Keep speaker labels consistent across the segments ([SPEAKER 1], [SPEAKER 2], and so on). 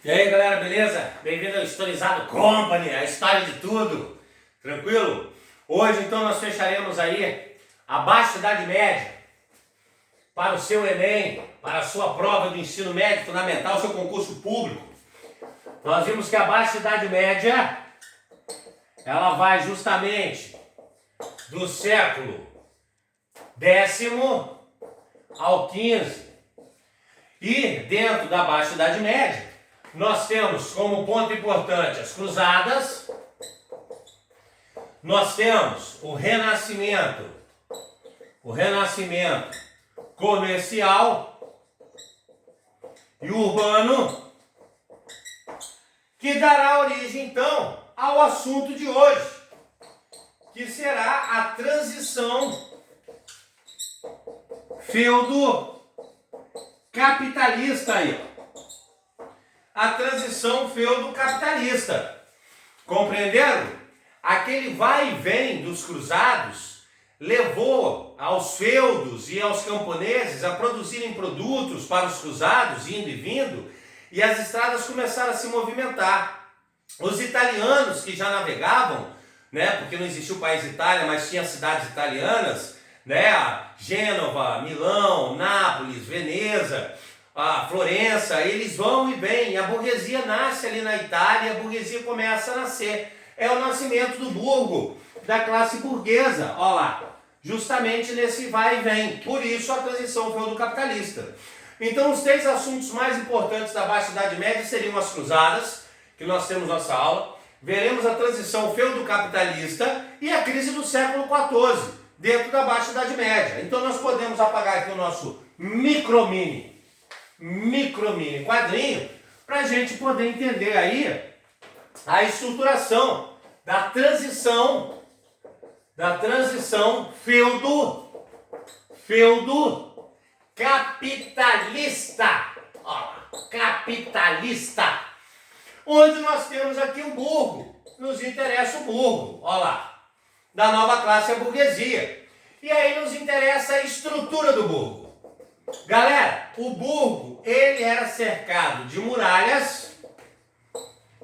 [SPEAKER 1] E aí galera, beleza? Bem-vindo ao Historizado Company, a história de tudo, tranquilo? Hoje então nós fecharemos aí a Baixa Idade Média para o seu Enem, para a sua prova do ensino médio fundamental, seu concurso público. Nós vimos que a Baixa Idade Média, ela vai justamente do século X ao XV. E dentro da Baixa Idade Média, nós temos como ponto importante as cruzadas, nós temos o renascimento comercial e urbano, que dará origem então ao assunto de hoje, que será a transição feudo-capitalista aí. A transição feudo-capitalista. Compreenderam? Aquele vai e vem dos cruzados levou aos feudos e aos camponeses a produzirem produtos para os cruzados, indo e vindo, e as estradas começaram a se movimentar. Os italianos que já navegavam, né, porque não existia o país Itália, mas tinha cidades italianas, né, Gênova, Milão, Nápoles, Veneza, a Florença, eles vão e vêm, a burguesia nasce ali na Itália, a burguesia começa a nascer. É o nascimento do burgo, da classe burguesa, ó lá, justamente nesse vai e vem. Por isso a transição feudo-capitalista. Então os três assuntos mais importantes da Baixa Idade Média seriam as cruzadas, que nós temos nossa aula, veremos a transição feudo-capitalista e a crise do século XIV, dentro da Baixa Idade Média. Então nós podemos apagar aqui o nosso micro-mini quadrinho para a gente poder entender aí a estruturação da transição feudo-capitalista, capitalista, onde nós temos aqui o burgo, nos interessa o burgo, ó lá, da nova classe a burguesia, e aí nos interessa a estrutura do burgo. Galera, o burgo, ele era cercado de muralhas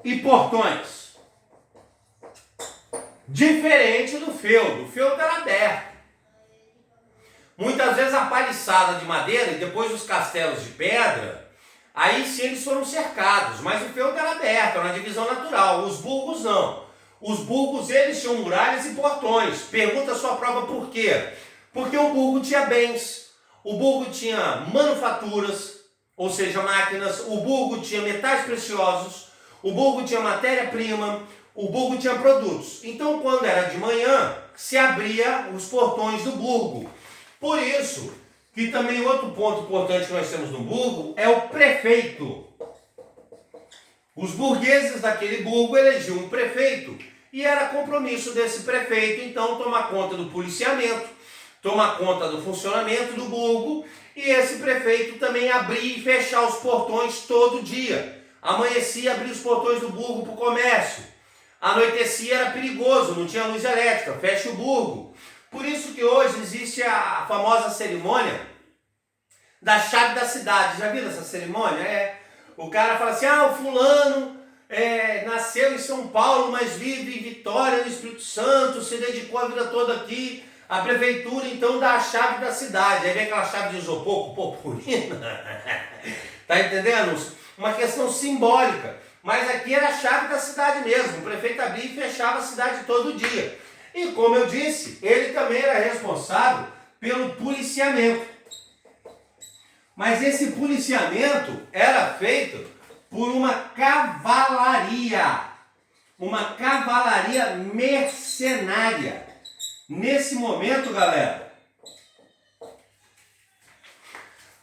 [SPEAKER 1] e portões. Diferente do feudo. O feudo era aberto. Muitas vezes a paliçada de madeira e depois os castelos de pedra, aí sim eles foram cercados, mas o feudo era aberto, era uma divisão natural. Os burgos não. Os burgos, eles tinham muralhas e portões. Pergunta a sua prova por quê? Porque o burgo tinha bens. O burgo tinha manufaturas, ou seja, máquinas, o burgo tinha metais preciosos, o burgo tinha matéria-prima, o burgo tinha produtos. Então, quando era de manhã, se abria os portões do burgo. Por isso, que também outro ponto importante que nós temos no burgo é o prefeito. Os burgueses daquele burgo elegiam um prefeito, e era compromisso desse prefeito, então, tomar conta do policiamento, tomar conta do funcionamento do burgo, e esse prefeito também abrir e fechar os portões todo dia. Amanhecia, abrir os portões do burgo para o comércio. Anoitecia, era perigoso, não tinha luz elétrica, fecha o burgo. Por isso que hoje existe a famosa cerimônia da chave da cidade. Já viram essa cerimônia? O cara fala assim, o fulano nasceu em São Paulo, mas vive em Vitória, no Espírito Santo, se dedicou a vida toda aqui. A prefeitura, então, dá a chave da cidade. Aí vem aquela chave de isopor com purpurina. Tá entendendo? Uma questão simbólica. Mas aqui era a chave da cidade mesmo. O prefeito abria e fechava a cidade todo dia. E como eu disse, ele também era responsável pelo policiamento. Mas esse policiamento era feito por uma cavalaria. Uma cavalaria mercenária. Nesse momento, galera,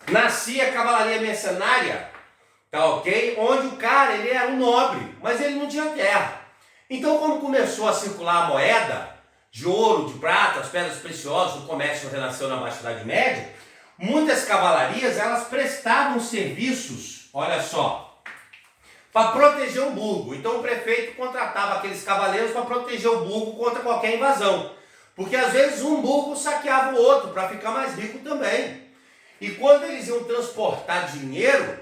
[SPEAKER 1] nascia a cavalaria mercenária, tá ok? Onde o cara, ele era um nobre, mas ele não tinha terra. Então, quando começou a circular a moeda de ouro, de prata, as pedras preciosas, o comércio renasceu na Baixa Idade Média, muitas cavalarias, elas prestavam serviços, olha só, para proteger o burgo. Então, o prefeito contratava aqueles cavaleiros para proteger o burgo contra qualquer invasão. Porque às vezes um burgo saqueava o outro para ficar mais rico também. E quando eles iam transportar dinheiro,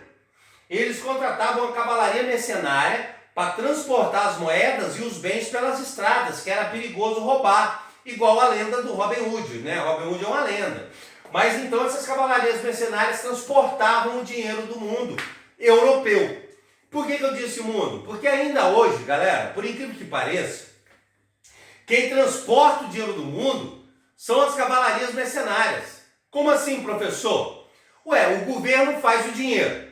[SPEAKER 1] eles contratavam a cavalaria mercenária para transportar as moedas e os bens pelas estradas, que era perigoso roubar, igual a lenda do Robin Hood, né? Robin Hood é uma lenda. Mas então essas cavalarias mercenárias transportavam o dinheiro do mundo europeu. Por que eu disse mundo? Porque ainda hoje, galera, por incrível que pareça, quem transporta o dinheiro do mundo são as cavalarias mercenárias. Como assim, professor? Ué, o governo faz o dinheiro.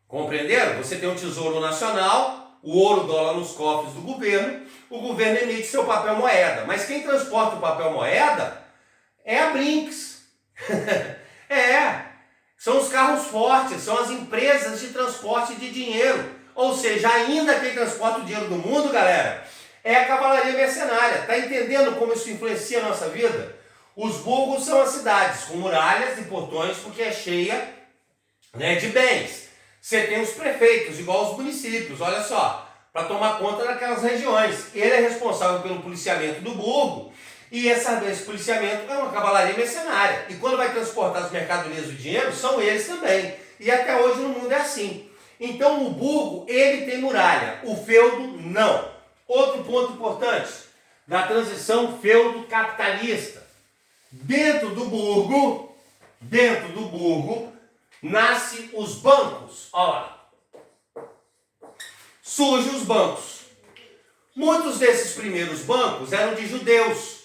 [SPEAKER 1] Compreenderam? Você tem o Tesouro Nacional, o ouro, dólar nos cofres do governo, o governo emite seu papel moeda. Mas quem transporta o papel moeda é a Brinks. São os carros fortes, são as empresas de transporte de dinheiro. Ou seja, ainda quem transporta o dinheiro do mundo, galera, é a cavalaria mercenária. Tá entendendo como isso influencia a nossa vida? Os burgos são as cidades com muralhas e portões porque é cheia, né, de bens. Você tem os prefeitos, igual os municípios, olha só, para tomar conta daquelas regiões. Ele é responsável pelo policiamento do burgo e esse policiamento é uma cavalaria mercenária. E quando vai transportar as mercadorias do dinheiro, são eles também. E até hoje no mundo é assim. Então o burgo, ele tem muralha, o feudo não. Outro ponto importante da transição feudo-capitalista. Dentro do burgo, nasce os bancos. Olha lá. Surgem os bancos. Muitos desses primeiros bancos eram de judeus.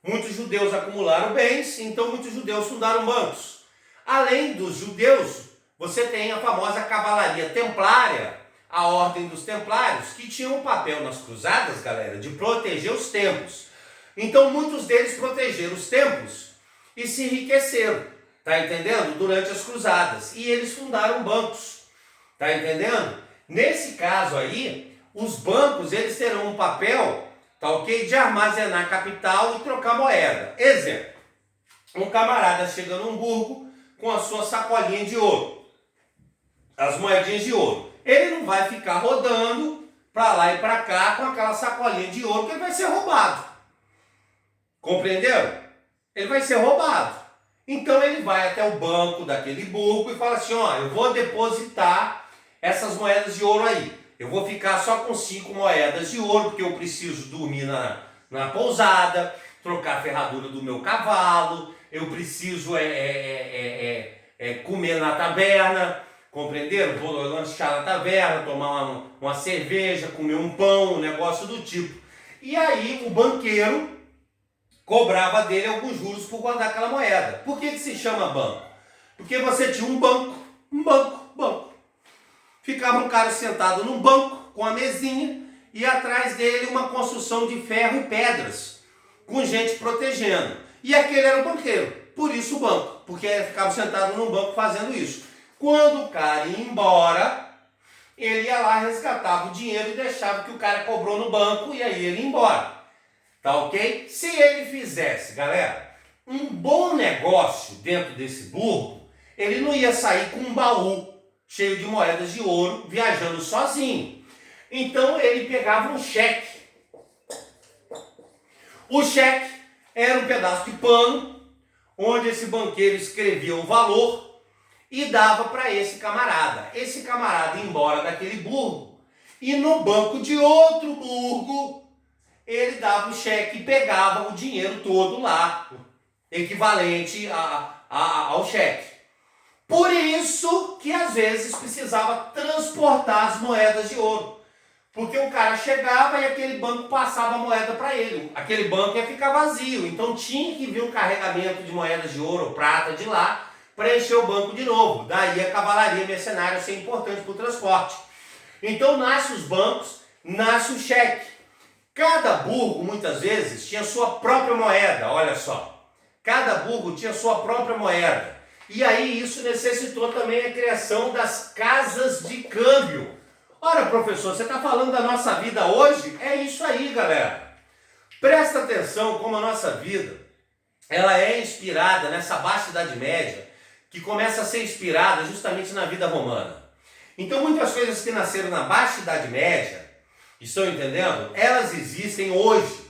[SPEAKER 1] Muitos judeus acumularam bens, então muitos judeus fundaram bancos. Além dos judeus, você tem a famosa cavalaria templária, a ordem dos templários, que tinha um papel nas cruzadas, galera, de proteger os templos. Então muitos deles protegeram os templos e se enriqueceram, tá entendendo? Durante as cruzadas. E eles fundaram bancos, tá entendendo? Nesse caso aí, os bancos, eles terão um papel, tá ok? De armazenar capital e trocar moeda. Exemplo, um camarada chega num burgo com a sua sacolinha de ouro, as moedinhas de ouro. Ele não vai ficar rodando para lá e para cá com aquela sacolinha de ouro, que ele vai ser roubado. Compreenderam? Ele vai ser roubado. Então ele vai até o banco daquele burgo e fala assim, ó, eu vou depositar essas moedas de ouro aí. Eu vou ficar só com 5 moedas de ouro, porque eu preciso dormir na pousada, trocar a ferradura do meu cavalo, eu preciso comer na taberna, compreenderam? Vou lanchar na taverna, tomar uma cerveja, comer um pão, um negócio do tipo. E aí o banqueiro cobrava dele alguns juros por guardar aquela moeda. Por que se chama banco? Porque você tinha um banco. Ficava um cara sentado num banco com a mesinha e atrás dele uma construção de ferro e pedras, com gente protegendo. E aquele era o banqueiro, por isso o banco, porque ele ficava sentado num banco fazendo isso. Quando o cara ia embora, ele ia lá, resgatava o dinheiro e deixava que o cara cobrou no banco e aí ele ia embora. Tá ok? Se ele fizesse, galera, um bom negócio dentro desse burgo, ele não ia sair com um baú cheio de moedas de ouro, viajando sozinho. Então ele pegava um cheque. O cheque era um pedaço de pano, onde esse banqueiro escrevia o valor e dava para esse camarada. Esse camarada ia embora daquele burgo e no banco de outro burgo ele dava o cheque e pegava o dinheiro todo lá, equivalente ao cheque. Por isso que às vezes precisava transportar as moedas de ouro. Porque o cara chegava e aquele banco passava a moeda para ele. Aquele banco ia ficar vazio. Então tinha que vir um carregamento de moedas de ouro ou prata de lá para encher o banco de novo. Daí a cavalaria mercenária ser importante para o transporte. Então nasce os bancos, nasce o cheque. Cada burgo muitas vezes tinha sua própria moeda, olha só. Cada burgo tinha sua própria moeda. E aí isso necessitou também a criação das casas de câmbio. Ora, professor, você está falando da nossa vida hoje? É isso aí, galera. Presta atenção como a nossa vida, ela é inspirada nessa Baixa Idade Média, que começa a ser inspirada justamente na vida romana. Então muitas coisas que nasceram na Baixa Idade Média, estão entendendo? Elas existem hoje.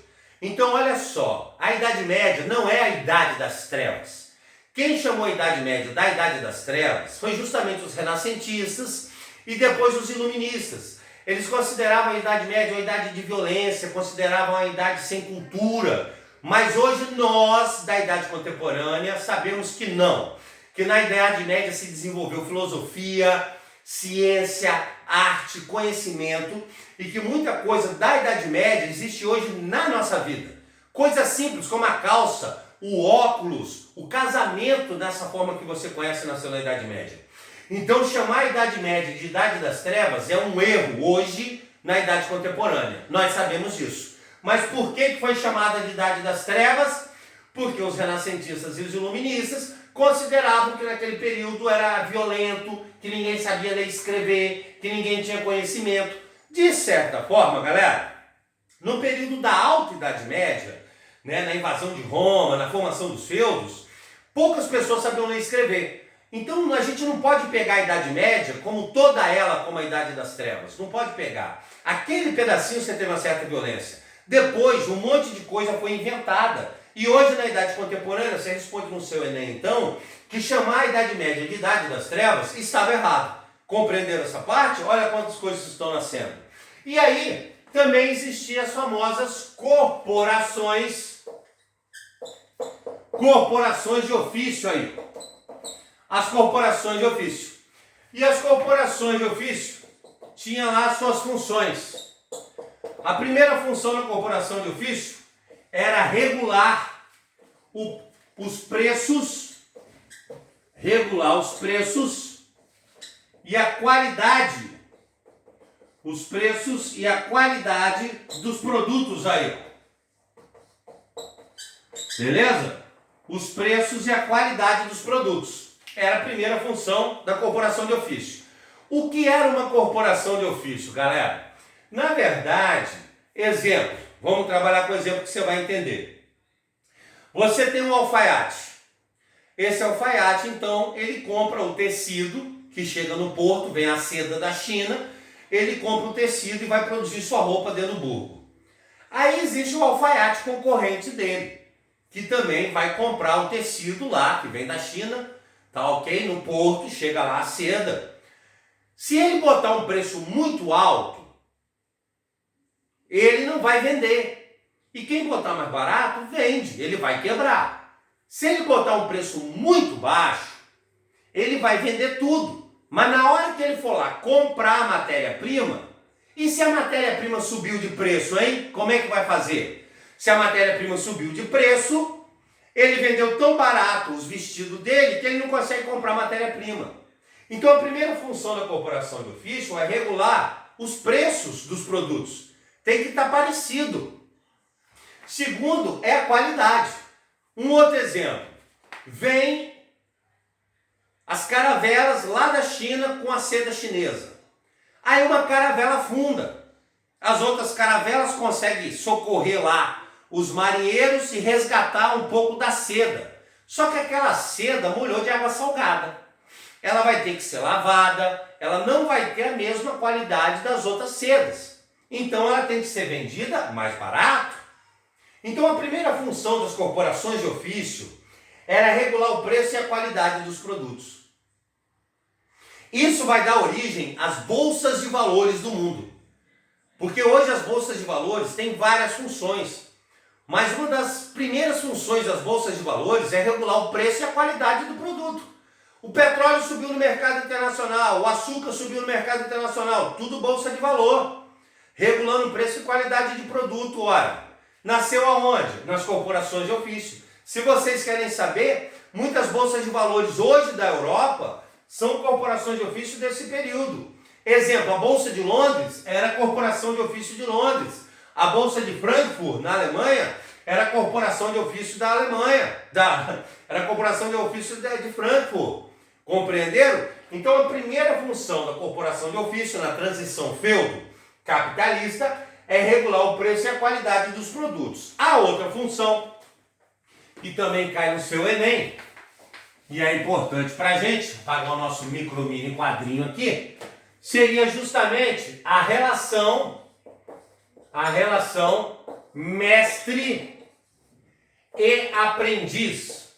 [SPEAKER 1] Então olha só, a Idade Média não é a Idade das Trevas. Quem chamou a Idade Média da Idade das Trevas foi justamente os renascentistas E depois os iluministas. Eles consideravam a Idade Média uma idade de violência, consideravam a idade sem cultura. Mas hoje nós, da Idade Contemporânea, sabemos que não. Que na Idade Média se desenvolveu filosofia, ciência, arte, conhecimento, e que muita coisa da Idade Média existe hoje na nossa vida. Coisas simples como a calça, o óculos, o casamento dessa forma que você conhece nasceu na Idade Média. Então chamar a Idade Média de Idade das Trevas é um erro hoje na Idade Contemporânea. Nós sabemos disso. Mas por que foi chamada de Idade das Trevas? Porque os renascentistas e os iluministas consideravam que naquele período era violento, que ninguém sabia ler e escrever, que ninguém tinha conhecimento. De certa forma, galera, no período da Alta Idade Média, na invasão de Roma, na formação dos feudos, poucas pessoas sabiam ler e escrever. Então a gente não pode pegar a Idade Média como toda ela como a Idade das Trevas. Não pode pegar. Aquele pedacinho você teve uma certa violência. Depois, um monte de coisa foi inventada. E hoje, na Idade Contemporânea, você responde no seu Enem, então, que chamar a Idade Média de Idade das Trevas estava errado. Compreenderam essa parte? Olha quantas coisas estão nascendo. E aí, também existiam as famosas corporações de ofício aí. As corporações de ofício. E as corporações de ofício tinham lá suas funções. A primeira função da corporação de ofício era regular os preços e a qualidade. Os preços e a qualidade dos produtos aí. Beleza? Os preços e a qualidade dos produtos. Era a primeira função da corporação de ofício. O que era uma corporação de ofício, galera? Na verdade, exemplo. Vamos trabalhar com o exemplo que você vai entender. Você tem um alfaiate. Esse alfaiate, então, ele compra o tecido que chega no porto, vem a seda da China, ele compra o tecido e vai produzir sua roupa dentro do burgo. Aí existe o alfaiate concorrente dele, que também vai comprar o tecido lá, que vem da China, tá ok? No porto, chega lá a seda. Se ele botar um preço muito alto, ele não vai vender. E quem botar mais barato, vende, ele vai quebrar. Se ele botar um preço muito baixo, ele vai vender tudo. Mas na hora que ele for lá comprar a matéria-prima, e se a matéria-prima subiu de preço, hein? Como é que vai fazer? Se a matéria-prima subiu de preço, ele vendeu tão barato os vestidos dele que ele não consegue comprar matéria-prima. Então a primeira função da corporação de ofício é regular os preços dos produtos. Tem que estar parecido. Segundo, é a qualidade. Um outro exemplo. Vem as caravelas lá da China com a seda chinesa. Aí uma caravela afunda. As outras caravelas conseguem socorrer lá os marinheiros e resgatar um pouco da seda. Só que aquela seda molhou de água salgada. Ela vai ter que ser lavada, ela não vai ter a mesma qualidade das outras sedas. Então ela tem que ser vendida mais barato. Então a primeira função das corporações de ofício era regular o preço e a qualidade dos produtos. Isso vai dar origem às bolsas de valores do mundo. Porque hoje as bolsas de valores têm várias funções. Mas uma das primeiras funções das bolsas de valores é regular o preço e a qualidade do produto. O petróleo subiu no mercado internacional, o açúcar subiu no mercado internacional, tudo bolsa de valor. Regulando preço e qualidade de produto, ora. Nasceu aonde? Nas corporações de ofício. Se vocês querem saber, muitas bolsas de valores hoje da Europa são corporações de ofício desse período. Exemplo, a Bolsa de Londres era a corporação de ofício de Londres. A Bolsa de Frankfurt, na Alemanha, era a corporação de ofício da Alemanha. Era a corporação de ofício de Frankfurt. Compreenderam? Então a primeira função da corporação de ofício na transição feudo capitalista é regular o preço e a qualidade dos produtos. A outra função, que também cai no seu Enem, e é importante para a gente, pagar o nosso mini quadrinho aqui, seria justamente a relação mestre e aprendiz.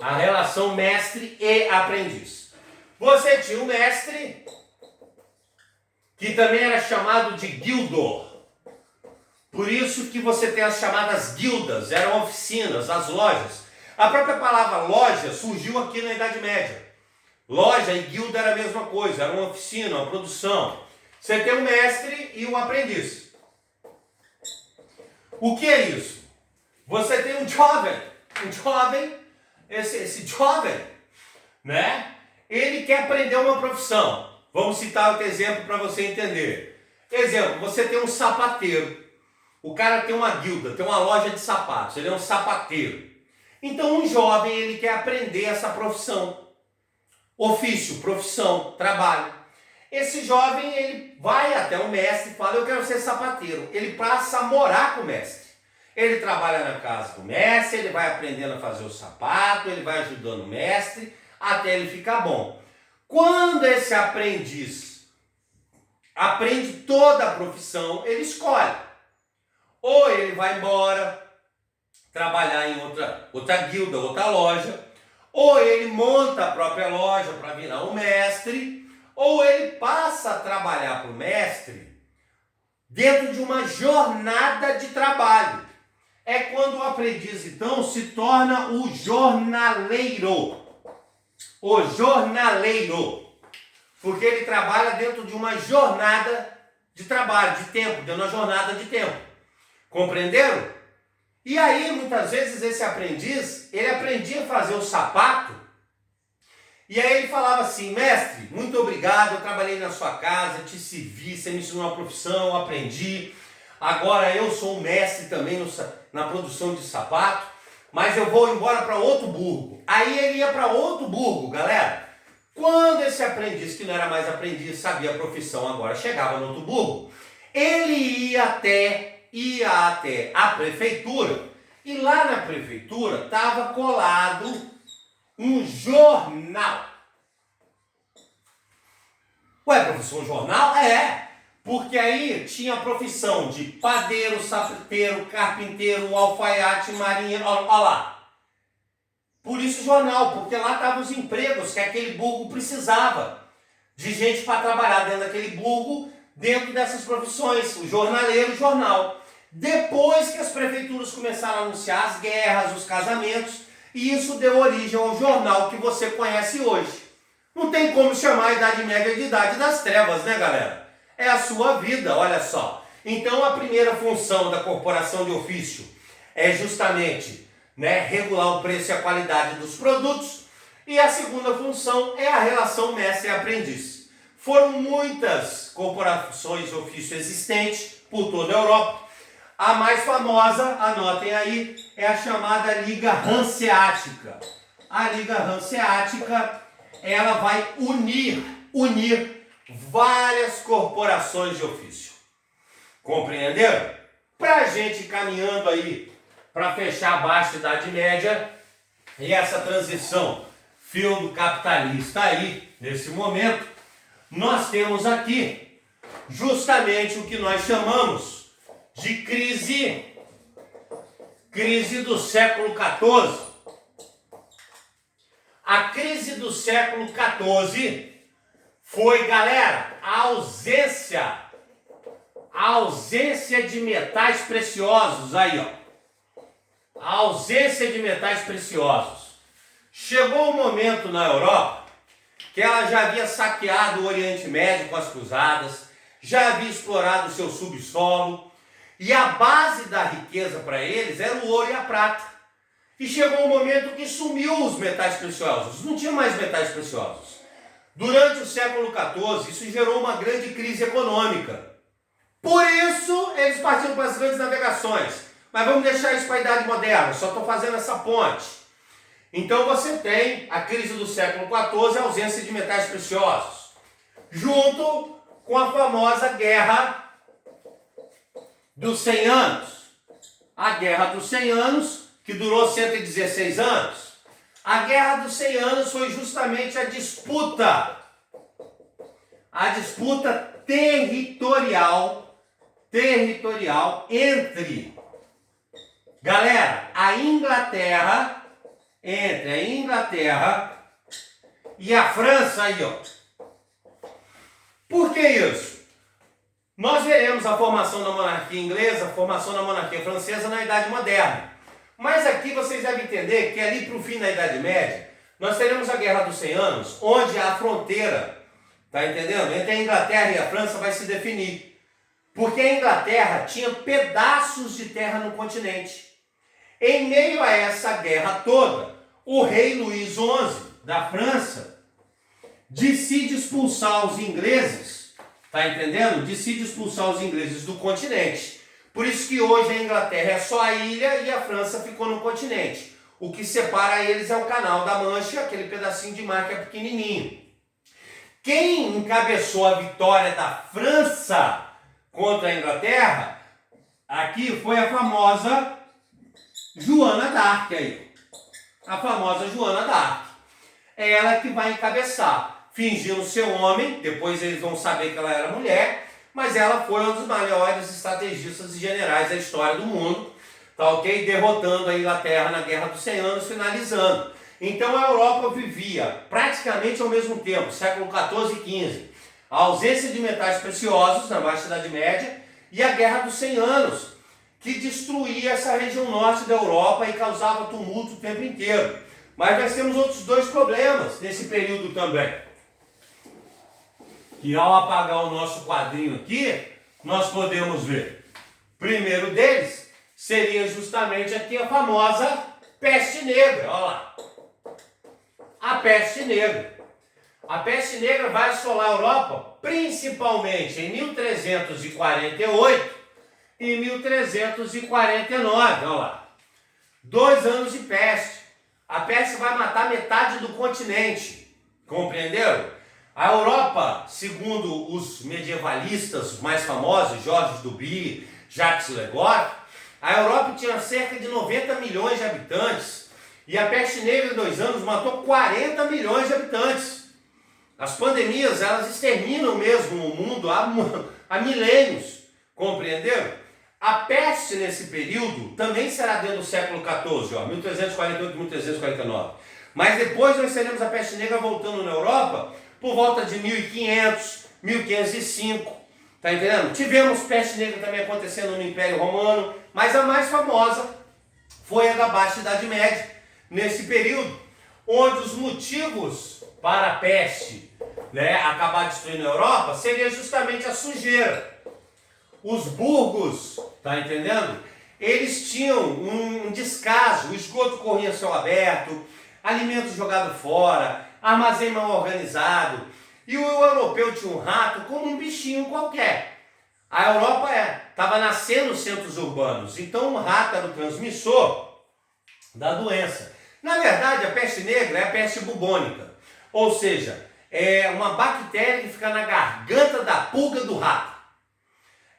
[SPEAKER 1] A relação mestre e aprendiz. Você tinha um mestre que também era chamado de guildor. Por isso que você tem as chamadas guildas, eram oficinas, as lojas. A própria palavra loja surgiu aqui na Idade Média. Loja e guilda era a mesma coisa, era uma oficina, uma produção. Você tem o mestre e o aprendiz. O que é isso? Você tem um jovem, esse jovem, né? Ele quer aprender uma profissão. Vamos citar outro exemplo para você entender. Exemplo, você tem um sapateiro. O cara tem uma guilda, tem uma loja de sapatos, ele é um sapateiro. Então um jovem, ele quer aprender essa profissão. Ofício, profissão, trabalho. Esse jovem, ele vai até o mestre e fala, eu quero ser sapateiro. Ele passa a morar com o mestre. Ele trabalha na casa do mestre, ele vai aprendendo a fazer o sapato, ele vai ajudando o mestre, até ele ficar bom. Quando esse aprendiz aprende toda a profissão, ele escolhe. Ou ele vai embora, trabalhar em outra guilda, outra loja, ou ele monta a própria loja para virar um mestre, ou ele passa a trabalhar para o mestre dentro de uma jornada de trabalho. É quando o aprendiz, então, se torna o jornaleiro. O jornaleiro. Porque ele trabalha dentro de uma jornada de trabalho, de tempo, dentro de uma jornada de tempo. Compreenderam? E aí, muitas vezes, esse aprendiz, ele aprendia a fazer o sapato, e aí ele falava assim, mestre, muito obrigado, eu trabalhei na sua casa, te servi, você me ensinou uma profissão, eu aprendi, agora eu sou um mestre também na produção de sapato, mas eu vou embora para outro burgo. Aí ele ia para outro burgo, galera. Quando esse aprendiz, que não era mais aprendiz, sabia a profissão, agora chegava no outro burgo, ele ia até a prefeitura, e lá na prefeitura estava colado um jornal. Ué, professor, um jornal? É, porque aí tinha a profissão de padeiro, sapateiro, carpinteiro, alfaiate, marinheiro, olha lá. Por isso jornal, porque lá estavam os empregos que aquele burgo precisava, de gente para trabalhar dentro daquele burgo, dentro dessas profissões, o jornaleiro, o jornal. Depois que as prefeituras começaram a anunciar as guerras, os casamentos, e isso deu origem ao jornal que você conhece hoje. Não tem como chamar a Idade Média de Idade das Trevas, né, galera? É a sua vida, olha só. Então a primeira função da corporação de ofício é justamente, regular o preço e a qualidade dos produtos, e a segunda função é a relação mestre e aprendiz. Foram muitas corporações de ofício existentes por toda a Europa. A mais famosa, anotem aí, é a chamada Liga Hanseática. A Liga Hanseática, ela vai unir várias corporações de ofício. Compreenderam? Para a gente caminhando aí para fechar a baixa Idade Média e essa transição feudo-capitalista aí, nesse momento, nós temos aqui justamente o que nós chamamos de crise do século XIV. A crise do século XIV foi, galera, a ausência de metais preciosos, aí ó, a ausência de metais preciosos. Chegou um momento na Europa que ela já havia saqueado o Oriente Médio com as cruzadas, já havia explorado o seu subsolo, e a base da riqueza para eles era o ouro e a prata. E chegou um momento que sumiu os metais preciosos, não tinha mais metais preciosos. Durante o século XIV, isso gerou uma grande crise econômica. Por isso, eles partiram para as grandes navegações. Mas vamos deixar isso para a Idade Moderna, só estou fazendo essa ponte. Então você tem a crise do século XIV, a ausência de metais preciosos, junto com a famosa Guerra dos 100 anos. A Guerra dos 100 anos, que durou 116 anos. A Guerra dos 100 anos foi justamente a disputa territorial entre, galera, entre a Inglaterra e a França aí, ó. Por que isso? Nós veremos a formação da monarquia inglesa, a formação da monarquia francesa na Idade Moderna. Mas aqui vocês devem entender que ali para o fim da Idade Média, nós teremos a Guerra dos 100 Anos, onde a fronteira, tá entendendo? Entre a Inglaterra e a França vai se definir. Porque a Inglaterra tinha pedaços de terra no continente. Em meio a essa guerra toda, o rei Luís XI da França decide expulsar os ingleses, tá entendendo? Decide expulsar os ingleses do continente. Por isso que hoje a Inglaterra é só a ilha e a França ficou no continente. O que separa eles é o Canal da Mancha, aquele pedacinho de mar que é pequenininho. Quem encabeçou a vitória da França contra a Inglaterra, aqui foi a famosa Joana d'Arc aí. A famosa Joana d'Arc. É ela que vai encabeçar, fingindo ser homem, depois eles vão saber que ela era mulher, mas ela foi um dos maiores estrategistas e generais da história do mundo, tá ok? Derrotando a Inglaterra na Guerra dos 100 Anos, finalizando. Então a Europa vivia praticamente ao mesmo tempo, século XIV e XV, a ausência de metais preciosos na Baixa Idade Média e a Guerra dos 100 Anos, que destruía essa região norte da Europa e causava tumulto o tempo inteiro. Mas nós temos outros dois problemas nesse período também. Que ao apagar o nosso quadrinho aqui, nós podemos ver. Primeiro deles seria justamente aqui a famosa peste negra. Olha lá. A peste negra. A peste negra vai assolar a Europa principalmente em 1348 e 1349. Olha lá. 2 anos de peste. A peste vai matar metade do continente. Compreenderam? A Europa, segundo os medievalistas mais famosos, Georges Duby, Jacques Legoff, a Europa tinha cerca de 90 milhões de habitantes e a peste negra em 2 anos matou 40 milhões de habitantes. As pandemias, elas exterminam mesmo o mundo há milênios, compreenderam? A peste nesse período também será dentro do século XIV, 1348 e 1349. Mas depois nós teremos a peste negra voltando na Europa por volta de 1500, 1505, tá entendendo? Tivemos peste negra também acontecendo no Império Romano, mas a mais famosa foi a da Baixa Idade Média, nesse período, onde os motivos para a peste, acabar destruindo a Europa seria justamente a sujeira. Os burgos, tá entendendo? Eles tinham um descaso, o esgoto corria a céu aberto, alimentos jogados fora, armazém mal organizado, e o europeu tinha um rato como um bichinho qualquer. A Europa estava nascendo centros urbanos, então o rato era o transmissor da doença. Na verdade, a peste negra é a peste bubônica, ou seja, é uma bactéria que fica na garganta da pulga do rato.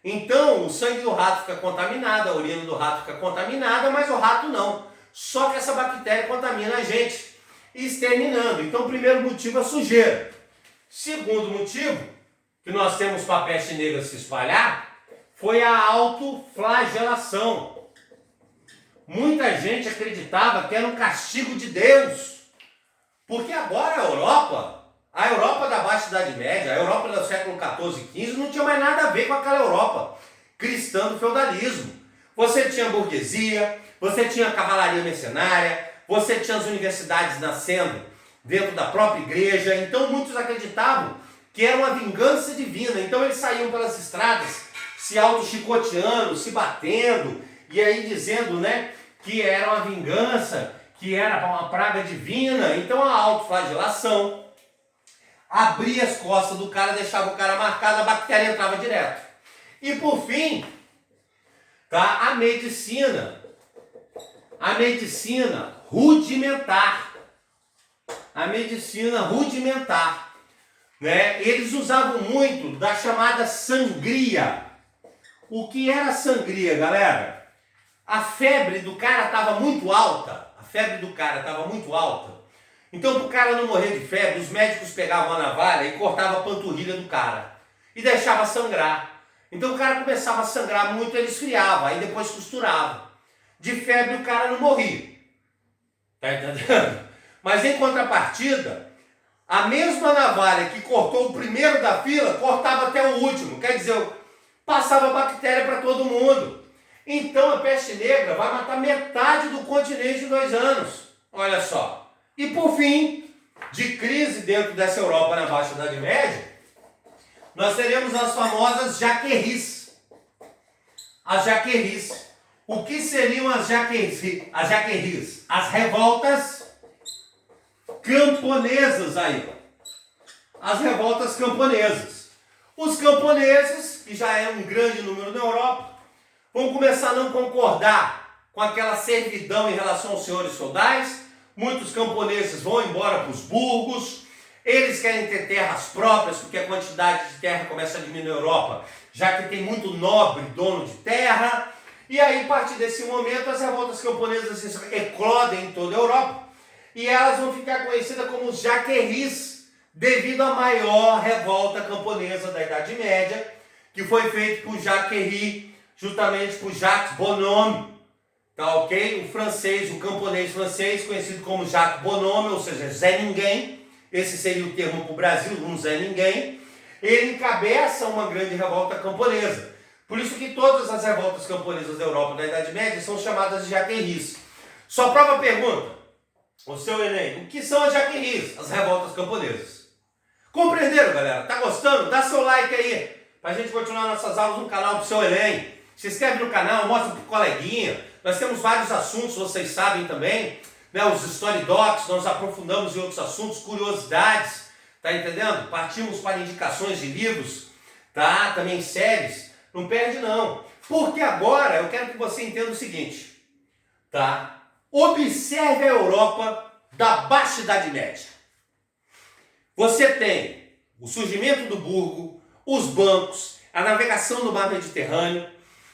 [SPEAKER 1] Então, o sangue do rato fica contaminado, a urina do rato fica contaminada, mas o rato não. Só que essa bactéria contamina a gente, exterminando. Então, o primeiro motivo é a sujeira. Segundo motivo que nós temos para a peste negra se espalhar foi a autoflagelação. Muita gente acreditava que era um castigo de Deus, porque agora a Europa da Baixa Idade Média, a Europa do século XIV e XV não tinha mais nada a ver com aquela Europa cristã do feudalismo. Você tinha burguesia, você tinha cavalaria mercenária, você tinha as universidades nascendo dentro da própria igreja, então muitos acreditavam que era uma vingança divina, então eles saíam pelas estradas se auto-chicoteando, se batendo, e aí dizendo, que era uma vingança, que era uma praga divina. Então a autoflagelação abria as costas do cara, deixava o cara marcado, a bactéria entrava direto. E por fim, a medicina rudimentar. A medicina rudimentar. Eles usavam muito da chamada sangria. O que era sangria, galera? A febre do cara estava muito alta. Então, para o cara não morrer de febre, os médicos pegavam a navalha e cortavam a panturrilha do cara. E deixava sangrar. Então, o cara começava a sangrar muito, ele esfriava. Aí depois costurava. De febre, o cara não morria. Tá entendendo? Mas em contrapartida, a mesma navalha que cortou o primeiro da fila, cortava até o último. Quer dizer, passava bactéria para todo mundo. Então a peste negra vai matar metade do continente em 2 anos. Olha só. E por fim, de crise dentro dessa Europa na Baixa Idade Média, nós teremos as famosas jaquerris. As jaquerris. O que seriam as jaquerris? As revoltas camponesas aí. As revoltas camponesas. Os camponeses, que já é um grande número na Europa, vão começar a não concordar com aquela servidão em relação aos senhores feudais. Muitos camponeses vão embora para os burgos. Eles querem ter terras próprias, porque a quantidade de terra começa a diminuir na Europa, já que tem muito nobre dono de terra. E aí, a partir desse momento, as revoltas camponesas se eclodem em toda a Europa. E elas vão ficar conhecidas como os jaquerris, devido à maior revolta camponesa da Idade Média, que foi feita por Jacques, justamente por Jacques Bonhomme, tá ok? O francês, o camponês francês, conhecido como Jacques Bonhomme, ou seja, Zé Ninguém, esse seria o termo para o Brasil, um Zé Ninguém, ele encabeça uma grande revolta camponesa. Por isso que todas as revoltas camponesas da Europa da Idade Média são chamadas de jaquerris. Só prova a pergunta, o seu Enem, o que são as jaquerris, as revoltas camponesas? Compreenderam, galera? Tá gostando? Dá seu like aí, pra gente continuar nossas aulas no canal do seu Enem. Se inscreve no canal, mostra pro coleguinha. Nós temos vários assuntos, vocês sabem também, né? Os Story Docs, nós aprofundamos em outros assuntos, curiosidades, tá entendendo? Partimos para indicações de livros, tá? Também séries. Não perde não. Porque agora eu quero que você entenda o seguinte, tá? Observe a Europa da Baixa Idade Média. Você tem o surgimento do burgo, os bancos, a navegação no mar Mediterrâneo,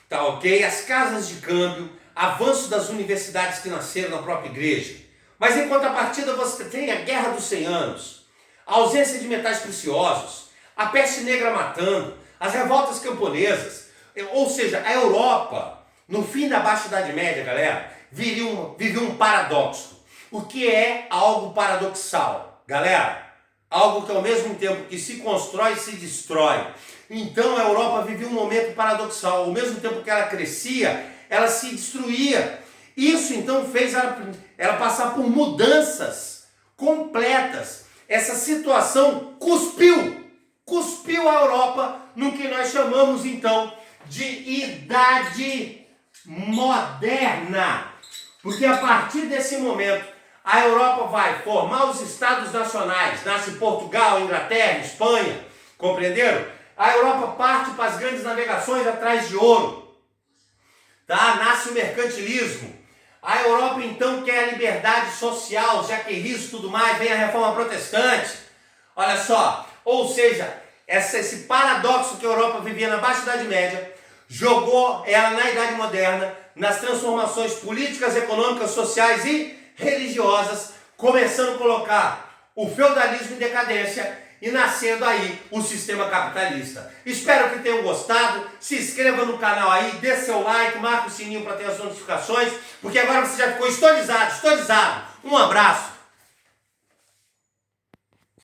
[SPEAKER 1] tá ok? As casas de câmbio, avanço das universidades que nasceram na própria igreja. Mas em contrapartida você tem a Guerra dos 100 Anos, a ausência de metais preciosos, a peste negra matando, as revoltas camponesas, ou seja, a Europa, no fim da Baixa Idade Média, galera, viveu um paradoxo. O que é algo paradoxal? Galera, algo que ao mesmo tempo que se constrói, se destrói. Então a Europa vivia um momento paradoxal. Ao mesmo tempo que ela crescia, ela se destruía. Isso então fez ela passar por mudanças completas. Essa situação cuspiu a Europa no que nós chamamos então de Idade Moderna. Porque a partir desse momento, a Europa vai formar os Estados Nacionais, nasce Portugal, Inglaterra, Espanha, compreenderam? A Europa parte para as grandes navegações atrás de ouro, tá? Nasce o mercantilismo. A Europa então quer a liberdade social, jaquerris e tudo mais, vem a reforma protestante. Olha só, ou seja, esse paradoxo que a Europa vivia na Baixa Idade Média, jogou ela na Idade Moderna, nas transformações políticas, econômicas, sociais e religiosas, começando a colocar o feudalismo em decadência e nascendo aí o sistema capitalista. Espero que tenham gostado, se inscreva no canal aí, dê seu like, marque o sininho para ter as notificações, porque agora você já ficou historizado. Um abraço!